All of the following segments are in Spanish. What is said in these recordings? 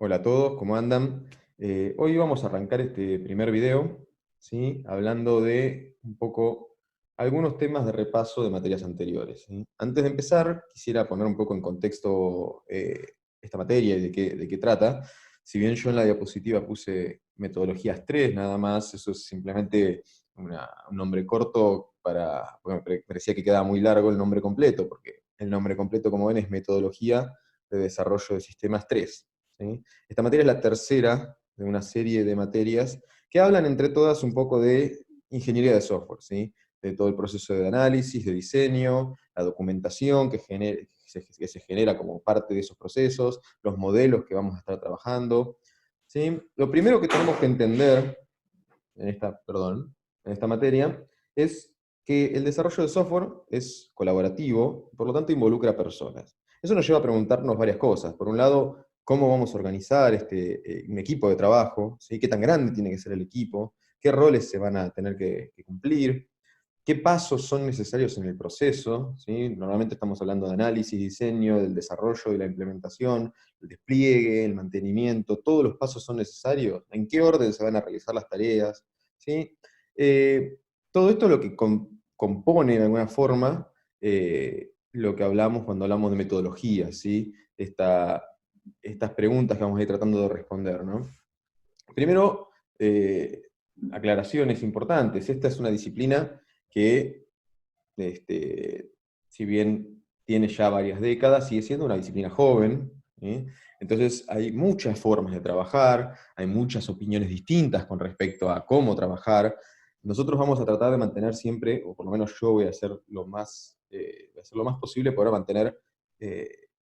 Hola a todos, ¿cómo andan? Hoy vamos a arrancar este primer video, ¿sí? Hablando de un poco algunos temas de repaso de materias anteriores, ¿sí? Antes de empezar, quisiera poner un poco en contexto esta materia y de qué trata. Si bien yo en la diapositiva puse metodologías 3, nada más, eso es simplemente un nombre corto porque parecía que quedaba muy largo el nombre completo, porque el nombre completo, como ven, es Metodología de Desarrollo de Sistemas 3. ¿Sí? Esta materia es la tercera de una serie de materias que hablan entre todas un poco de ingeniería de software, ¿sí? De todo el proceso de análisis, de diseño, la documentación que se genera como parte de esos procesos, los modelos que vamos a estar trabajando. ¿Sí? Lo primero que tenemos que entender en esta materia es que el desarrollo de software es colaborativo, por lo tanto involucra a personas. Eso nos lleva a preguntarnos varias cosas. Por un lado, cómo vamos a organizar un equipo de trabajo, ¿sí? ¿Qué tan grande tiene que ser el equipo? ¿Qué roles se van a tener que cumplir? ¿Qué pasos son necesarios en el proceso? ¿Sí? Normalmente estamos hablando de análisis, diseño, del desarrollo y la implementación, el despliegue, el mantenimiento, todos los pasos son necesarios. ¿En qué orden se van a realizar las tareas? ¿Sí? Todo esto es lo que compone de alguna forma lo que hablamos cuando hablamos de metodología, ¿sí? Estas preguntas que vamos a ir tratando de responder, ¿no? Primero, aclaraciones importantes. Esta es una disciplina que, este, si bien tiene ya varias décadas, sigue siendo una disciplina joven, ¿sí? Entonces hay muchas formas de trabajar, hay muchas opiniones distintas con respecto a cómo trabajar. Nosotros vamos a tratar de mantener siempre, o por lo menos yo voy a hacer lo más posible para mantener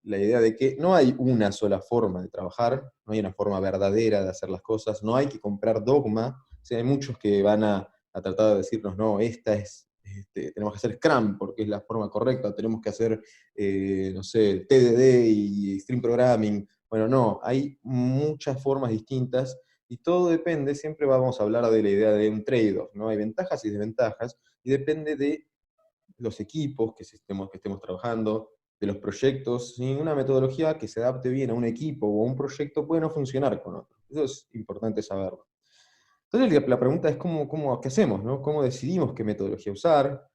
la idea de que no hay una sola forma de trabajar, no hay una forma verdadera de hacer las cosas, no hay que comprar dogma. O sea, hay muchos que van a tratar de decirnos, no, tenemos que hacer Scrum porque es la forma correcta, tenemos que hacer, no sé, TDD y Stream Programming. Bueno, no, hay muchas formas distintas y todo depende, siempre vamos a hablar de la idea de un trade-off, ¿no? Hay ventajas y desventajas y depende de los equipos que estemos trabajando, de los proyectos. ¿Sí? Una metodología que se adapte bien a un equipo o a un proyecto puede no funcionar con otro. Eso es importante saberlo. Entonces la pregunta es qué hacemos, ¿no? ¿Cómo decidimos qué metodología usar?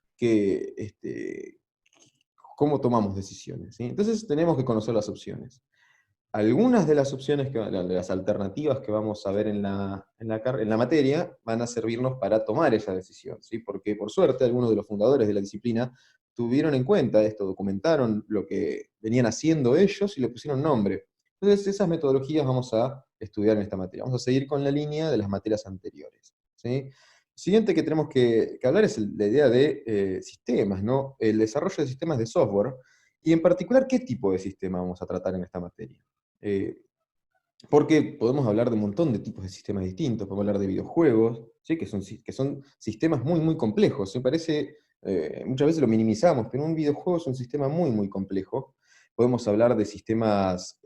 ¿Cómo tomamos decisiones? ¿Sí? Entonces tenemos que conocer las opciones. Algunas de las opciones, de las alternativas que vamos a ver en la materia, van a servirnos para tomar esa decisión, ¿sí? Porque por suerte algunos de los fundadores de la disciplina tuvieron en cuenta esto, documentaron lo que venían haciendo ellos y le pusieron nombre. Entonces esas metodologías vamos a estudiar en esta materia. Vamos a seguir con la línea de las materias anteriores, ¿sí? Siguiente que tenemos que hablar es la idea de sistemas, ¿no? El desarrollo de sistemas de software, y en particular, ¿qué tipo de sistema vamos a tratar en esta materia? Eh, Porque podemos hablar de un montón de tipos de sistemas distintos, podemos hablar de videojuegos, ¿sí? Que son sistemas muy, muy complejos. Me parece, muchas veces lo minimizamos, pero un videojuego es un sistema muy, muy complejo. Podemos hablar de sistemas,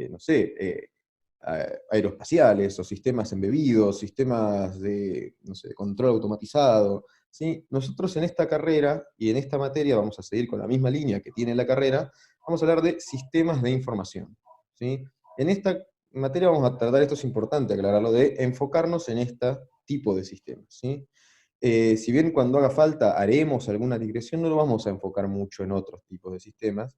no sé, aeroespaciales, o sistemas embebidos, sistemas de, no sé, de control automatizado. ¿Sí? Nosotros en esta carrera y en esta materia vamos a seguir con la misma línea que tiene la carrera, vamos a hablar de sistemas de información. ¿Sí? En esta materia vamos a tratar, esto es importante aclararlo, de enfocarnos en este tipo de sistemas. ¿Sí? Si bien cuando haga falta haremos alguna digresión, no lo vamos a enfocar mucho en otros tipos de sistemas,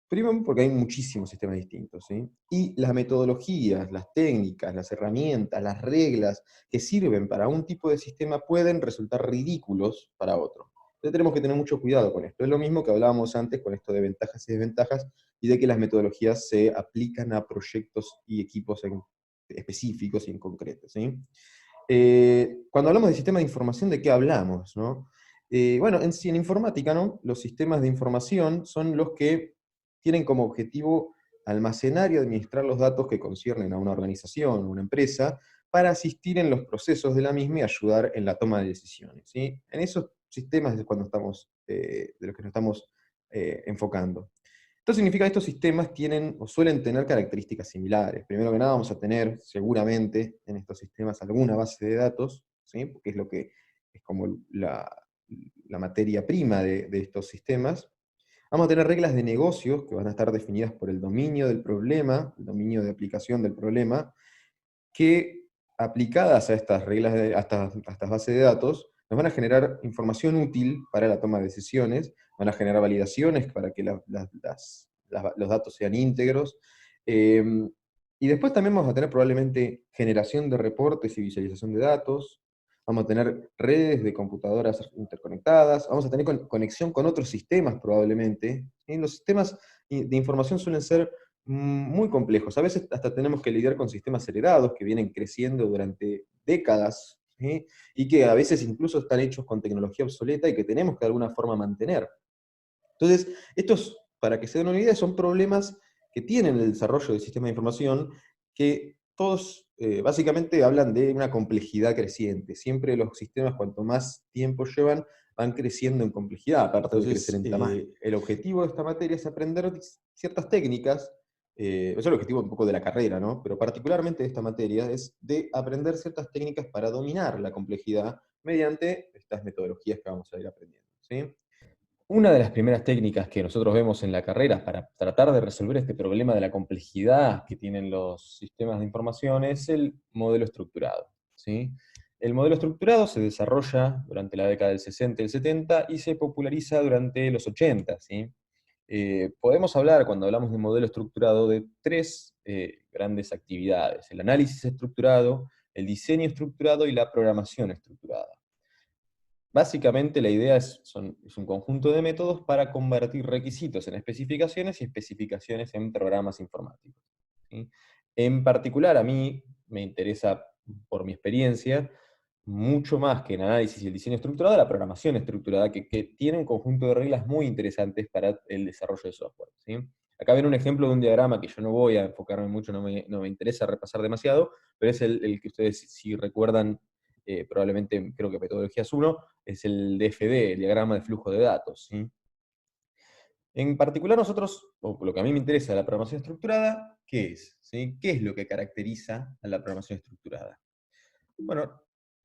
primero porque hay muchísimos sistemas distintos, ¿sí? Y las metodologías, las técnicas, las herramientas, las reglas que sirven para un tipo de sistema pueden resultar ridículos para otro. Entonces tenemos que tener mucho cuidado con esto. Es lo mismo que hablábamos antes con esto de ventajas y desventajas, y de que las metodologías se aplican a proyectos y equipos específicos y en concreto, ¿sí? Cuando hablamos de sistemas de información, ¿de qué hablamos? ¿No? Bueno, en informática, ¿no? Los sistemas de información son los que tienen como objetivo almacenar y administrar los datos que conciernen a una organización, una empresa, para asistir en los procesos de la misma y ayudar en la toma de decisiones. ¿Sí? En esos sistemas es cuando de los que nos estamos enfocando. Esto significa que estos sistemas tienen o suelen tener características similares. Primero que nada vamos a tener seguramente en estos sistemas alguna base de datos, ¿sí? Porque es lo que es como la materia prima de estos sistemas. Vamos a tener reglas de negocios que van a estar definidas por el dominio del problema, el dominio de aplicación del problema, que aplicadas a estas reglas, a estas bases de datos, nos van a generar información útil para la toma de decisiones, van a generar validaciones para que los datos sean íntegros, eh, y después también vamos a tener probablemente generación de reportes y visualización de datos, vamos a tener redes de computadoras interconectadas, vamos a tener conexión con otros sistemas probablemente. ¿Sí? Los sistemas de información suelen ser muy complejos. A veces hasta tenemos que lidiar con sistemas heredados que vienen creciendo durante décadas, ¿sí? Y que a veces incluso están hechos con tecnología obsoleta y que tenemos que de alguna forma mantener. Entonces, estos, para que se den una idea, son problemas que tienen el desarrollo del sistema de información que todos básicamente hablan de una complejidad creciente. Siempre los sistemas, cuanto más tiempo llevan, van creciendo en complejidad, aparte de crecer Entonces, en tamaño. El objetivo de esta materia es aprender ciertas técnicas, eso es el objetivo un poco de la carrera, ¿no? Pero particularmente de esta materia es de aprender ciertas técnicas para dominar la complejidad mediante estas metodologías que vamos a ir aprendiendo, ¿sí? una de las primeras técnicas que nosotros vemos en la carrera para tratar de resolver este problema de la complejidad que tienen los sistemas de información es el modelo estructurado, ¿sí? El modelo estructurado se desarrolla durante la década del 60 y el 70 y se populariza durante los 80, ¿sí? Podemos hablar, cuando hablamos de modelo estructurado, de tres grandes actividades: el análisis estructurado, el diseño estructurado y la programación estructurada. Básicamente la idea es un conjunto de métodos para convertir requisitos en especificaciones y especificaciones en programas informáticos, ¿sí? En particular, a mí me interesa, por mi experiencia, mucho más que el análisis y el diseño estructurado, la programación estructurada, que tiene un conjunto de reglas muy interesantes para el desarrollo de software, ¿sí? Acá ven un ejemplo de un diagrama que yo no voy a enfocarme mucho, no me interesa repasar demasiado, pero es el que ustedes, si recuerdan, probablemente creo que Metodologías 1, es el DFD, el diagrama de flujo de datos, ¿sí? En particular nosotros, o lo que a mí me interesa de la programación estructurada, ¿qué es? ¿Sí? ¿Qué es lo que caracteriza a la programación estructurada? Bueno,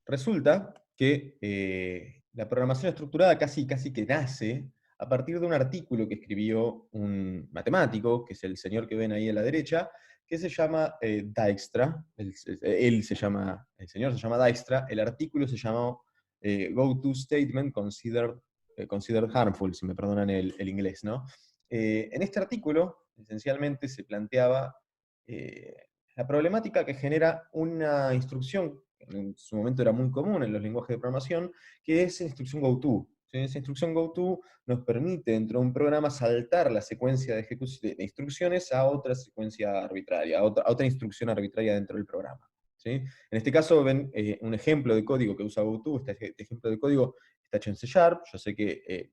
resulta que la programación estructurada casi que nace a partir de un artículo que escribió un matemático, que es el señor que ven ahí a la derecha, que se llama Dijkstra. El señor se llama Dijkstra, el artículo se llamó Go-To Statement Considered Harmful, si me perdonan el inglés, ¿no? En este artículo, esencialmente, se planteaba la problemática que genera una instrucción, que en su momento era muy común en los lenguajes de programación, que es la instrucción GoTo. ¿Sí? Esa instrucción GoTo nos permite dentro de un programa saltar la secuencia de instrucciones a otra secuencia arbitraria, a otra instrucción arbitraria dentro del programa. ¿Sí? En este caso ven un ejemplo de código que usa GoTo. Este ejemplo de código está hecho en C#. Yo sé que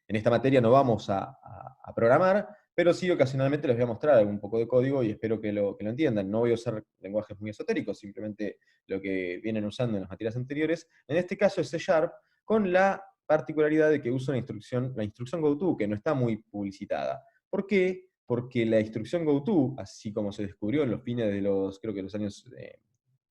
en esta materia no vamos a programar, pero sí ocasionalmente les voy a mostrar algún poco de código y espero que lo entiendan. No voy a usar lenguajes muy esotéricos, simplemente lo que vienen usando en las materias anteriores. En este caso es C#, con la particularidad de que uso la instrucción GoTo, que no está muy publicitada. ¿Por qué? Porque la instrucción GoTo, así como se descubrió en los fines de creo que los años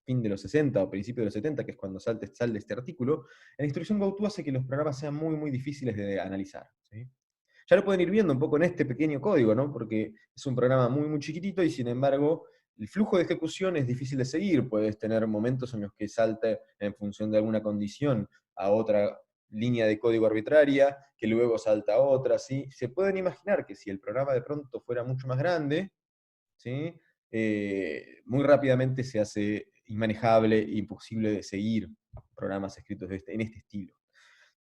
fin de los 60 o principios de los 70, que es cuando sale este artículo, la instrucción GoTo hace que los programas sean muy difíciles de analizar, ¿sí? Ya lo pueden ir viendo un poco en este pequeño código, ¿no? Porque es un programa muy chiquitito y sin embargo el flujo de ejecución es difícil de seguir. Puedes tener momentos en los que salta en función de alguna condición a otra línea de código arbitraria, que luego salta a otra, ¿sí? Se pueden imaginar que si el programa de pronto fuera mucho más grande, ¿sí? Muy rápidamente se hace inmanejable e imposible de seguir programas escritos en este estilo.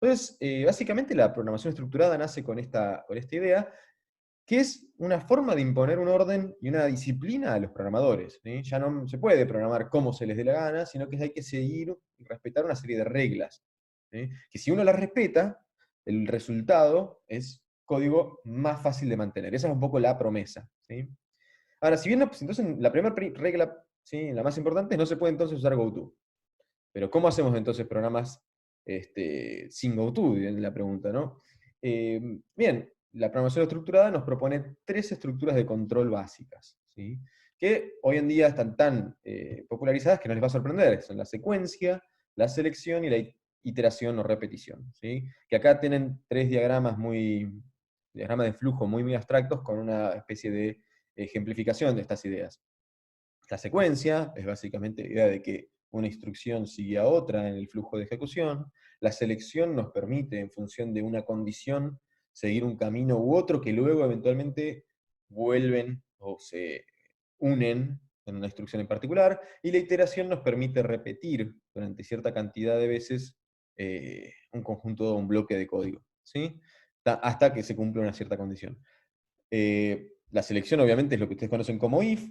Entonces, básicamente la programación estructurada nace con esta idea, que es una forma de imponer un orden y una disciplina a los programadores, ¿sí? Ya no se puede programar como se les dé la gana, sino que hay que seguir y respetar una serie de reglas, ¿sí? Que si uno las respeta, el resultado es código más fácil de mantener. Esa es un poco la promesa, ¿sí? Ahora, si bien entonces la primera regla, ¿sí? La más importante es no se puede entonces usar GoTo. Pero ¿cómo hacemos entonces programas sin GoTo? Es la pregunta, ¿no? Bien, la programación estructurada nos propone tres estructuras de control básicas, ¿sí? Que hoy en día están tan popularizadas que no les va a sorprender. Son la secuencia, la selección y la iteración o repetición, ¿sí? Que acá tienen tres diagramas muy diagramas de flujo muy, muy abstractos con una especie de ejemplificación de estas ideas. La secuencia es básicamente la idea de que una instrucción sigue a otra en el flujo de ejecución. La selección nos permite, en función de una condición, seguir un camino u otro que luego eventualmente vuelven o se unen en una instrucción en particular. Y la iteración nos permite repetir durante cierta cantidad de veces un conjunto, un bloque de código, ¿sí? Hasta que se cumple una cierta condición. La selección obviamente es lo que ustedes conocen como if,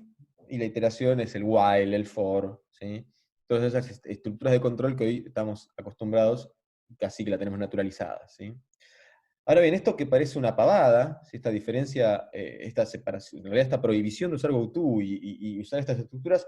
y la iteración es el while, el for, ¿sí? Todas esas estructuras de control que hoy estamos acostumbrados, casi que la tenemos naturalizada, ¿sí? Ahora bien, esto que parece una pavada, ¿sí? Esta diferencia, esta separación, en realidad esta prohibición de usar GoTo y usar estas estructuras,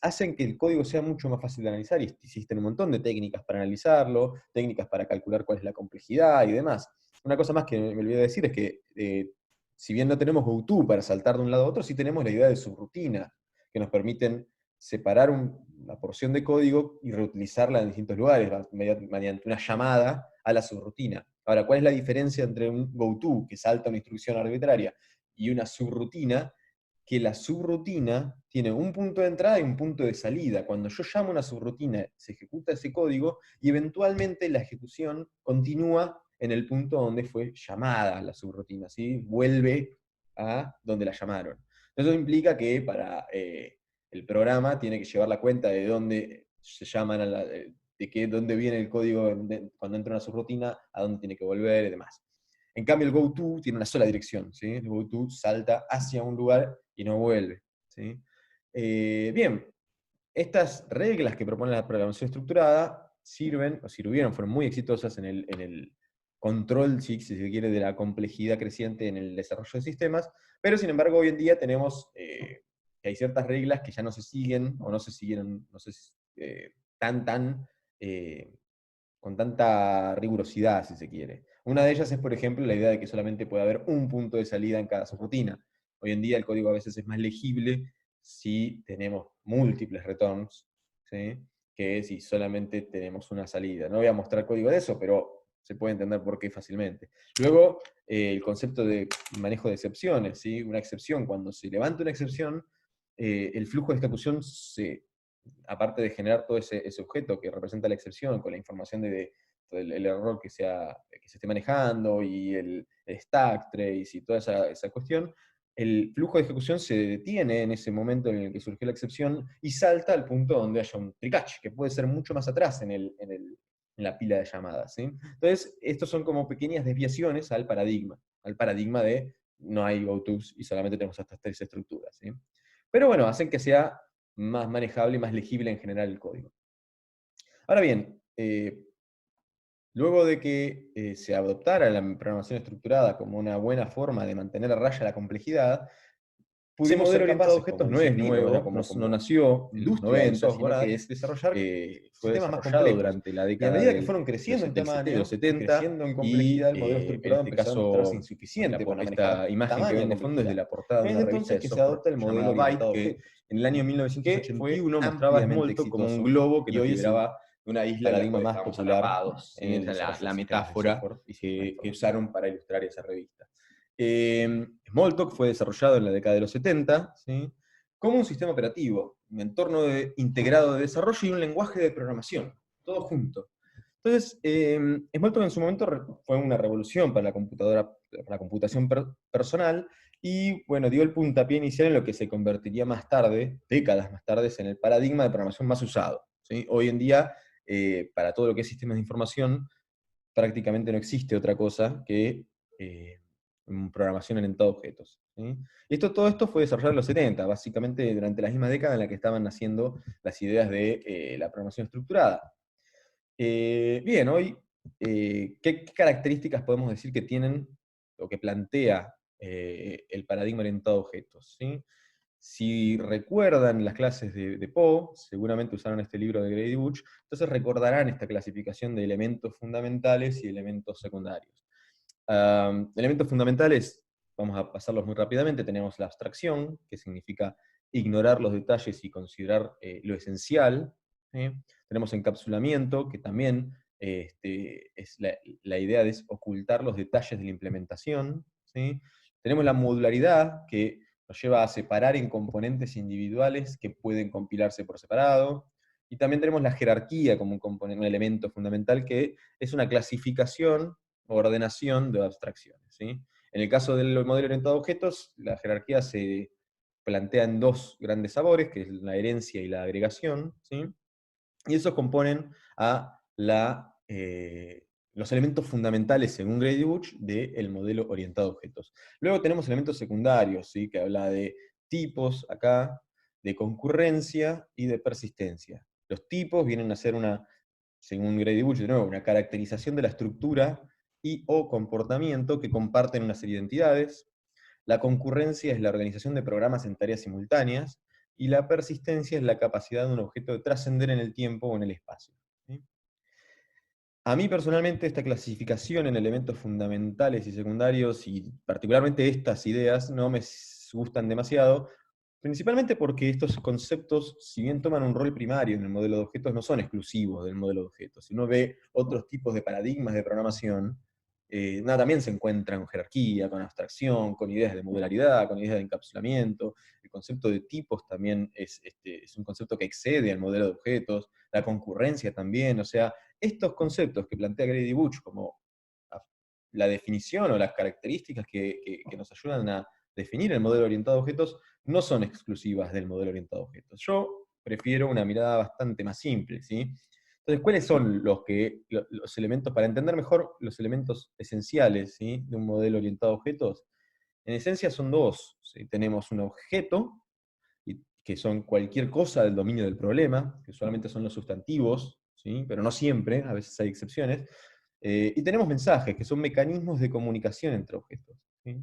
hacen que el código sea mucho más fácil de analizar, y existen un montón de técnicas para analizarlo, técnicas para calcular cuál es la complejidad y demás. Una cosa más que me olvidé de decir es que si bien no tenemos GoTo para saltar de un lado a otro, sí tenemos la idea de subrutina, que nos permiten separar una porción de código y reutilizarla en distintos lugares, mediante una llamada a la subrutina. Ahora, ¿cuál es la diferencia entre un GoTo, que salta una instrucción arbitraria, y una subrutina? Que la subrutina tiene un punto de entrada y un punto de salida. Cuando yo llamo una subrutina, se ejecuta ese código y eventualmente la ejecución continúa en el punto donde fue llamada la subrutina, ¿sí? Vuelve a donde la llamaron. Eso implica que para el programa tiene que llevar la cuenta de dónde se llaman, dónde viene el código cuando entra una subrutina, a dónde tiene que volver y demás. En cambio, el GoTo tiene una sola dirección, ¿sí? El GoTo salta hacia un lugar y no vuelve, ¿sí? Bien, estas reglas que propone la programación estructurada sirven, o sirvieron, fueron muy exitosas en el control, si se quiere, de la complejidad creciente en el desarrollo de sistemas, pero sin embargo hoy en día tenemos que hay ciertas reglas que ya no se siguen, o no se siguieron, no sé, eh, con tanta rigurosidad, si se quiere. Una de ellas es, por ejemplo, la idea de que solamente puede haber un punto de salida en cada subrutina. Hoy en día el código a veces es más legible si tenemos múltiples returns, ¿sí? Que si solamente tenemos una salida. No voy a mostrar código de eso, pero se puede entender por qué fácilmente. Luego, el concepto de manejo de excepciones, ¿sí? Una excepción, cuando se levanta una excepción, el flujo de ejecución aparte de generar todo ese objeto que representa la excepción, con la información del error que se esté manejando, y el stack trace y toda esa cuestión, el flujo de ejecución se detiene en ese momento en el que surgió la excepción y salta al punto donde haya un tricatch, que puede ser mucho más atrás en la pila de llamadas, ¿sí? Entonces, estos son como pequeñas desviaciones al paradigma de no hay GoTos y solamente tenemos estas tres estructuras, ¿sí? Pero bueno, hacen que sea más manejable y más legible en general el código. Ahora bien, luego de que se adoptara la programación estructurada como una buena forma de mantener a raya la complejidad, ese modelo orientado a objetos no es nuevo, no nació en los 90, sino que fue desarrollado durante la década de los 70, y en este caso, esta imagen que ven de fondo es de la portada de una revista de software llamada Byte, que en el año 1981 mostraba a Smalltalk como un globo que nos liberaba de una isla, paradigma más popular en la metáfora que usaron para ilustrar esa revista. Smalltalk fue desarrollado en la década de los 70, ¿sí? Como un sistema operativo, un entorno integrado de desarrollo y un lenguaje de programación, todo junto. Entonces, Smalltalk en su momento fue una revolución para la computación personal, y bueno, dio el puntapié inicial en lo que se convertiría más tarde, décadas más tarde, en el paradigma de programación más usado, ¿sí? Hoy en día, para todo lo que es sistemas de información, prácticamente no existe otra cosa que programación orientada a objetos, ¿sí? Y todo esto fue desarrollado en los 70, básicamente durante la misma década en la que estaban naciendo las ideas de la programación estructurada. Bien, hoy, ¿qué características podemos decir que tienen o que plantea el paradigma orientado a objetos? ¿Sí? Si recuerdan las clases de Poe, seguramente usaron este libro de Grady Butch, entonces recordarán esta clasificación de elementos fundamentales y elementos secundarios. Elementos fundamentales, vamos a pasarlos muy rápidamente. Tenemos la abstracción, que significa ignorar los detalles y considerar lo esencial, ¿sí? Tenemos encapsulamiento, que también la idea es ocultar los detalles de la implementación, ¿sí? Tenemos la modularidad, que nos lleva a separar en componentes individuales que pueden compilarse por separado, y también tenemos la jerarquía como un componente, un elemento fundamental, que es una clasificación o ordenación de abstracciones, ¿sí? En el caso del modelo orientado a objetos, la jerarquía se plantea en dos grandes sabores, que es la herencia y la agregación, ¿sí? Y esos componen a los elementos fundamentales, según Grady Bush, del modelo orientado a objetos. Luego tenemos elementos secundarios, ¿sí? Que habla de tipos acá, de concurrencia y de persistencia. Los tipos vienen a ser según Grady Bush, de nuevo, una caracterización de la estructura y o comportamiento que comparten una serie de entidades. La concurrencia es la organización de programas en tareas simultáneas, y la persistencia es la capacidad de un objeto de trascender en el tiempo o en el espacio, ¿sí? A mí personalmente esta clasificación en elementos fundamentales y secundarios, y particularmente estas ideas, no me gustan demasiado, principalmente porque estos conceptos, si bien toman un rol primario en el modelo de objetos, no son exclusivos del modelo de objetos. Si uno ve otros tipos de paradigmas de programación, también se encuentran con jerarquía, con abstracción, con ideas de modularidad, con ideas de encapsulamiento. El concepto de tipos también es un concepto que excede al modelo de objetos, la concurrencia también. O sea, estos conceptos que plantea Grady Bush como la definición o las características que nos ayudan a definir el modelo orientado a objetos no son exclusivas del modelo orientado a objetos. Yo prefiero una mirada bastante más simple, ¿sí? Entonces, ¿cuáles son los elementos, para entender mejor los elementos esenciales, ¿sí? De un modelo orientado a objetos? En esencia son dos, ¿sí? Tenemos un objeto, que son cualquier cosa del dominio del problema, que usualmente son los sustantivos, ¿sí? Pero no siempre, a veces hay excepciones. Y tenemos mensajes, que son mecanismos de comunicación entre objetos, ¿sí?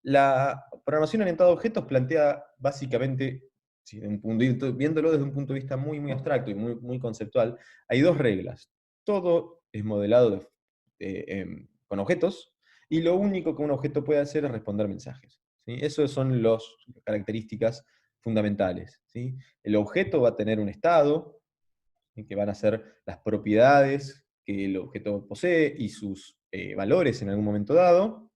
La programación orientada a objetos plantea básicamente, sí, viéndolo desde un punto de vista muy, muy abstracto y muy, muy conceptual, hay dos reglas. Todo es modelado con objetos, y lo único que un objeto puede hacer es responder mensajes, ¿sí? Esas son las características fundamentales, ¿sí? El objeto va a tener un estado, ¿sí? Que van a ser las propiedades que el objeto posee y sus valores en algún momento dado,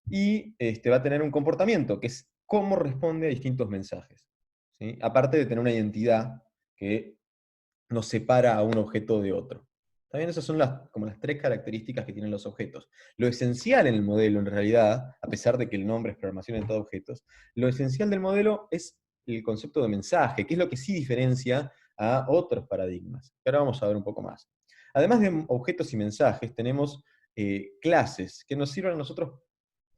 y va a tener un comportamiento, que es cómo responde a distintos mensajes, ¿sí? Aparte de tener una identidad que nos separa a un objeto de otro. También esas son como las tres características que tienen los objetos. Lo esencial en el modelo, en realidad, a pesar de que el nombre es programación orientada a objetos, lo esencial del modelo es el concepto de mensaje, que es lo que sí diferencia a otros paradigmas, que ahora vamos a ver un poco más. Además de objetos y mensajes, tenemos clases que nos sirven a nosotros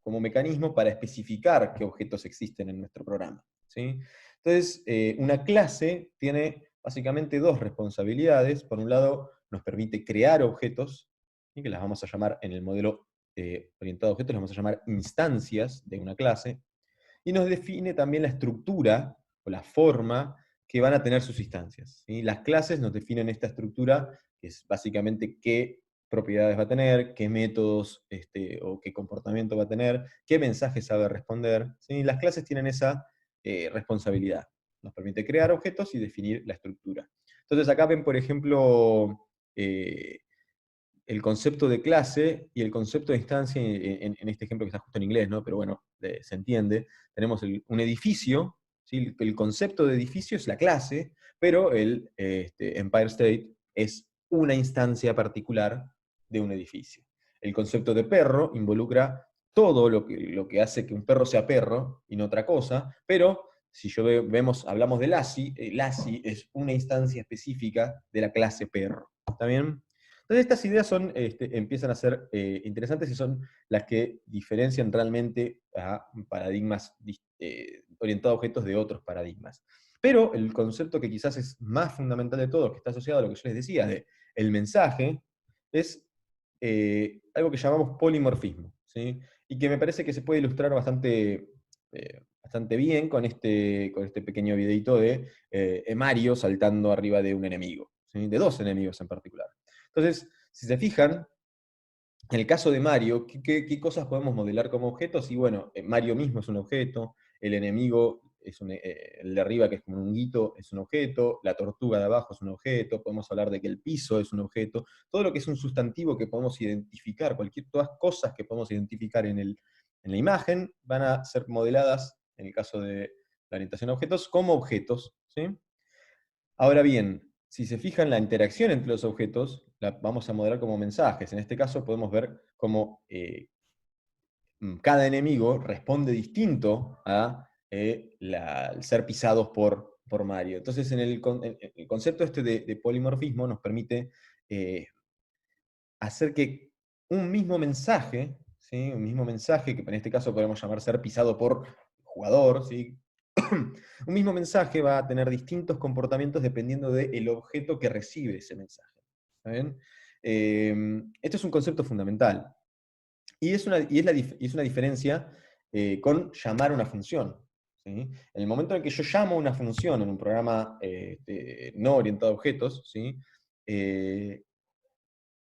como mecanismo para especificar qué objetos existen en nuestro programa, ¿sí? Entonces, una clase tiene básicamente dos responsabilidades. Por un lado, nos permite crear objetos, ¿sí? Que las vamos a llamar, en el modelo orientado a objetos, las vamos a llamar instancias de una clase, y nos define también la estructura o la forma que van a tener sus instancias, ¿sí? Las clases nos definen esta estructura, que es básicamente qué propiedades va a tener, qué métodos o qué comportamiento va a tener, qué mensajes sabe responder, ¿sí? Las clases tienen esa responsabilidad. Nos permite crear objetos y definir la estructura. Entonces acá ven, por ejemplo, el concepto de clase y el concepto de instancia en este ejemplo que está justo en inglés, ¿no? Pero bueno, se entiende. Tenemos un edificio, ¿sí? El concepto de edificio es la clase, pero el Empire State es una instancia particular de un edificio. El concepto de perro involucra todo lo que hace que un perro sea perro y no otra cosa, pero si hablamos de Lassie, Lassie es una instancia específica de la clase perro. ¿Está bien? Entonces estas ideas empiezan a ser interesantes, y son las que diferencian realmente a paradigmas orientados a objetos de otros paradigmas. Pero el concepto que quizás es más fundamental de todo, que está asociado a lo que yo les decía, de el mensaje, es algo que llamamos polimorfismo, ¿sí? Y que me parece que se puede ilustrar bastante bien con este pequeño videito de Mario saltando arriba de un enemigo, ¿sí? De dos enemigos en particular. Entonces, si se fijan, en el caso de Mario, ¿qué cosas podemos modelar como objetos? Y bueno, Mario mismo es un objeto, el enemigo el de arriba, que es como un honguito, es un objeto, la tortuga de abajo es un objeto, podemos hablar de que el piso es un objeto, todo lo que es un sustantivo que podemos identificar, todas cosas que podemos identificar en la imagen, van a ser modeladas, en el caso de la orientación a objetos, como objetos, ¿sí? Ahora bien, si se fijan la interacción entre los objetos, la vamos a modelar como mensajes. En este caso podemos ver cómo cada enemigo responde distinto a el ser pisados por Mario. Entonces, el concepto este de polimorfismo nos permite hacer que un mismo mensaje, ¿sí? Un mismo mensaje, que en este caso podemos llamar ser pisado por jugador, ¿sí? Un mismo mensaje va a tener distintos comportamientos dependiendo del objeto que recibe ese mensaje. ¿Está bien? Esto es un concepto fundamental. Y es una diferencia con llamar una función. ¿Sí? En el momento en que yo llamo una función en un programa no orientado a objetos, ¿sí? Eh,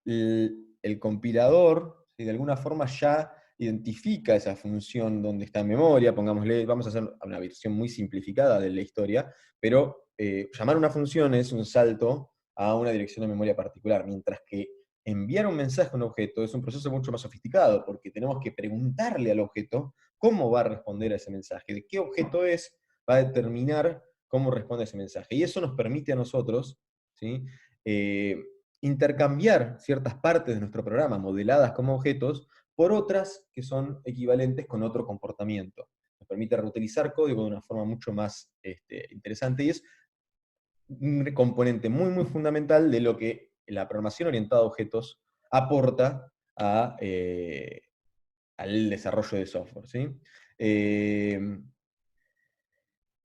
el compilador, ¿sí? De alguna forma ya identifica esa función donde está en memoria, pongámosle, vamos a hacer una versión muy simplificada de la historia, pero llamar una función es un salto a una dirección de memoria particular, mientras que enviar un mensaje a un objeto es un proceso mucho más sofisticado, porque tenemos que preguntarle al objeto cómo va a responder a ese mensaje, de qué objeto es, va a determinar cómo responde a ese mensaje. Y eso nos permite a nosotros, ¿sí? Eh, intercambiar ciertas partes de nuestro programa modeladas como objetos por otras que son equivalentes con otro comportamiento. Nos permite reutilizar código de una forma mucho más interesante y es un componente muy, muy fundamental de lo que la programación orientada a objetos aporta al desarrollo de software. ¿Sí? Eh,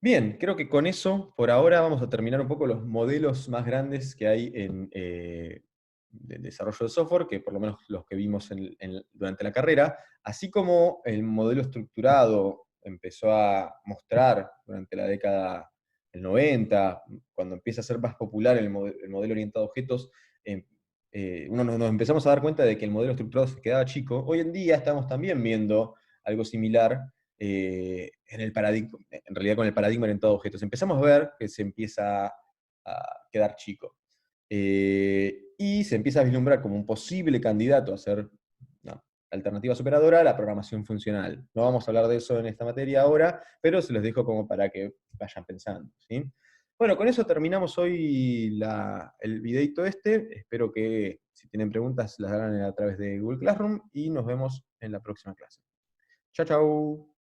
Bien, creo que con eso, por ahora, vamos a terminar un poco los modelos más grandes que hay de desarrollo de software, que por lo menos los que vimos durante la carrera, así como el modelo estructurado empezó a mostrar durante la década del 90, cuando empieza a ser más popular el modelo orientado a objetos, nos empezamos a dar cuenta de que el modelo estructurado se quedaba chico. Hoy en día estamos también viendo algo similar en realidad con el paradigma orientado a objetos. Empezamos a ver que se empieza a quedar chico. Y se empieza a vislumbrar como un posible candidato a ser una alternativa superadora a la programación funcional. No vamos a hablar de eso en esta materia ahora, pero se los dejo como para que vayan pensando. ¿Sí? Bueno, con eso terminamos hoy el videito este. Espero que si tienen preguntas las hagan a través de Google Classroom y nos vemos en la próxima clase. Chao, chao.